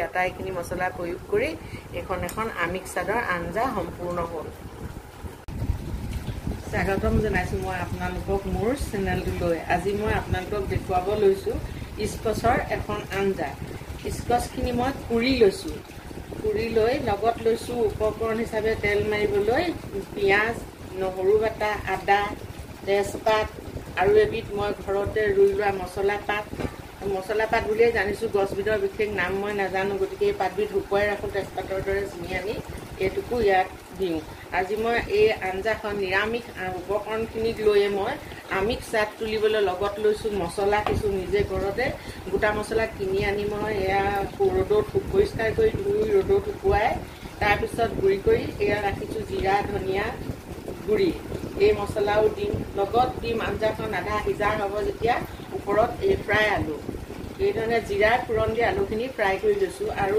আটাইখিনি মছলা প্ৰয়োগ কৰি এখন আমিষ স্বাদৰ আঞ্জা সম্পূৰ্ণ হ'ল। স্বাগতম জনাইছোঁ মই আপোনালোকক মোৰ চেনেলটোলৈ। আজি মই আপোনালোকক দেখুৱাব লৈছোঁ স্কচৰ এখন আঞ্জা। স্কচখিনি মই পুৰি লৈছোঁ। পুৰি লৈ লগত লৈছোঁ উপকৰণ হিচাপে তেল মাৰিবলৈ পিঁয়াজ, নহৰু বাটা, আদা, তেজপাত আৰু এবিধ মই ঘৰতে ৰুই লোৱা মছলা পাত বুলিয়ে জানিছোঁ, গছবিধৰ বিশেষ নাম মই নাজানো, গতিকে এই পাতবিধ শুকুৱাই ৰাখোঁ তেজপাতৰ দৰে চিঙি আনি এইটোকো ইয়াত দিওঁ। আজি মই এই আঞ্জাখন নিৰামিষ উপকৰণখিনিক লৈয়ে মই আমিষ স্বাদ তুলিবলৈ লগত লৈছোঁ মছলা কিছু নিজে ঘৰতে গোটা মছলা কিনি আনি মই এয়া ৰ'দত পৰিষ্কাৰ কৰি ধুই ৰ'দত শুকুৱাই তাৰপিছত গুড়ি কৰি এয়া ৰাখিছোঁ জিৰা, ধনিয়া গুড়ি। এই মছলাও দিম, লগত দিম আঞ্জাখন আধা সিজা হ'ব যেতিয়া ওপৰত এই ফ্ৰাই আলু। এইধৰণে জিৰা ফোৰণ দি আলুখিনি ফ্ৰাই কৰি লৈছোঁ আৰু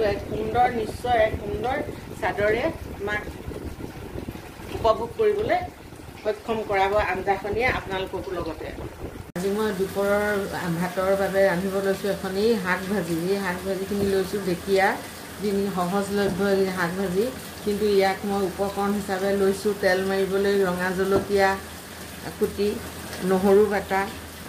নিশ্চয় এক সুন্দৰ স্বাদৰে আমাক উপভোগ কৰিবলৈ সক্ষম কৰাব আঞ্জাখনিয়ে আপোনালোককো লগতে। আজি মই দুপৰৰ ভাতৰ বাবে ৰান্ধিব লৈছোঁ এখনেই শাক ভাজি। এই শাক ভাজিখিনি লৈছোঁ ঢেকীয়া, যিখিনি সহজলভ্য শাক ভাজি, কিন্তু ইয়াক মই উপকৰণ হিচাপে লৈছোঁ তেল মাৰিবলৈ ৰঙা জলকীয়া কুটি, নহৰু বাটা,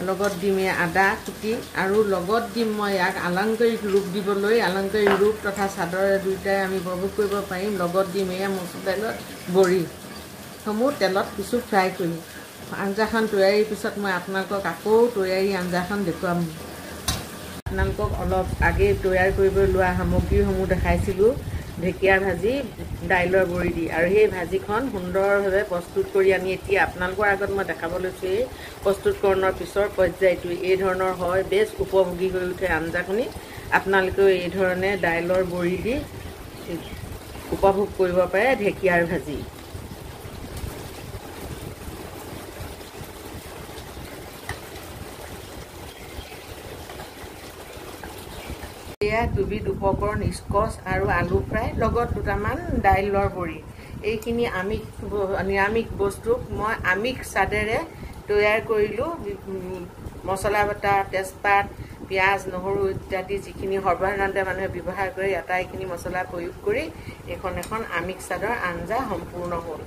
লগত দিম আদা কুটি, আৰু লগত দিম মই ইয়াক আলংকাৰিক ৰূপ দিবলৈ, আলংকাৰিক ৰূপ তথা চাদৰে দুয়োটাই আমি উপভোগ কৰিব পাৰিম। লগত দিম এয়া মচুৰ দাইলৰ বড়িসমূহ তেলত কিছু ফ্ৰাই কৰি। আঞ্জাখন তৈয়াৰীৰ পিছত মই আপোনালোকক আকৌ তৈয়াৰী আঞ্জাখন দেখুৱাম। আপোনালোকক অলপ আগেয়ে তৈয়াৰ কৰিবলৈ লোৱা সামগ্ৰীসমূহ দেখাইছিলোঁ, ঢেকীয়াৰ ভাজি, দাইলৰ বড়ি দি, আৰু সেই ভাজিখন সুন্দৰভাৱে প্ৰস্তুত কৰি আনি এতিয়া আপোনালোকৰ আগত মই দেখাব লৈছোঁ। এই প্ৰস্তুতকৰণৰ পিছৰ পৰ্যায়টো এই ধৰণৰ হয়, বেছ উপভোগী হৈ উঠে আঞ্জাখিনি। আপোনালোকেও এই ধৰণে দাইলৰ বড়ি দি উপভোগ কৰিব পাৰে ঢেকীয়াৰ ভাজি। এয়া দুবিধ উপকৰণ, স্কচ আৰু আলু ফ্ৰাই, লগত দুটামান দাইলৰ বড়ি। এইখিনি নিৰামিষ বস্তুক মই আমিষ স্বাদেৰে তৈয়াৰ কৰিলোঁ। মছলা বটা, তেজপাত, পিঁয়াজ, নহৰু ইত্যাদি যিখিনি সৰ্বসাধাৰণতে মানুহে ব্যৱহাৰ কৰে, আটাইখিনি মছলা প্ৰয়োগ কৰি এখন আমিষ স্বাদৰ আঞ্জা সম্পূৰ্ণ হ'ল।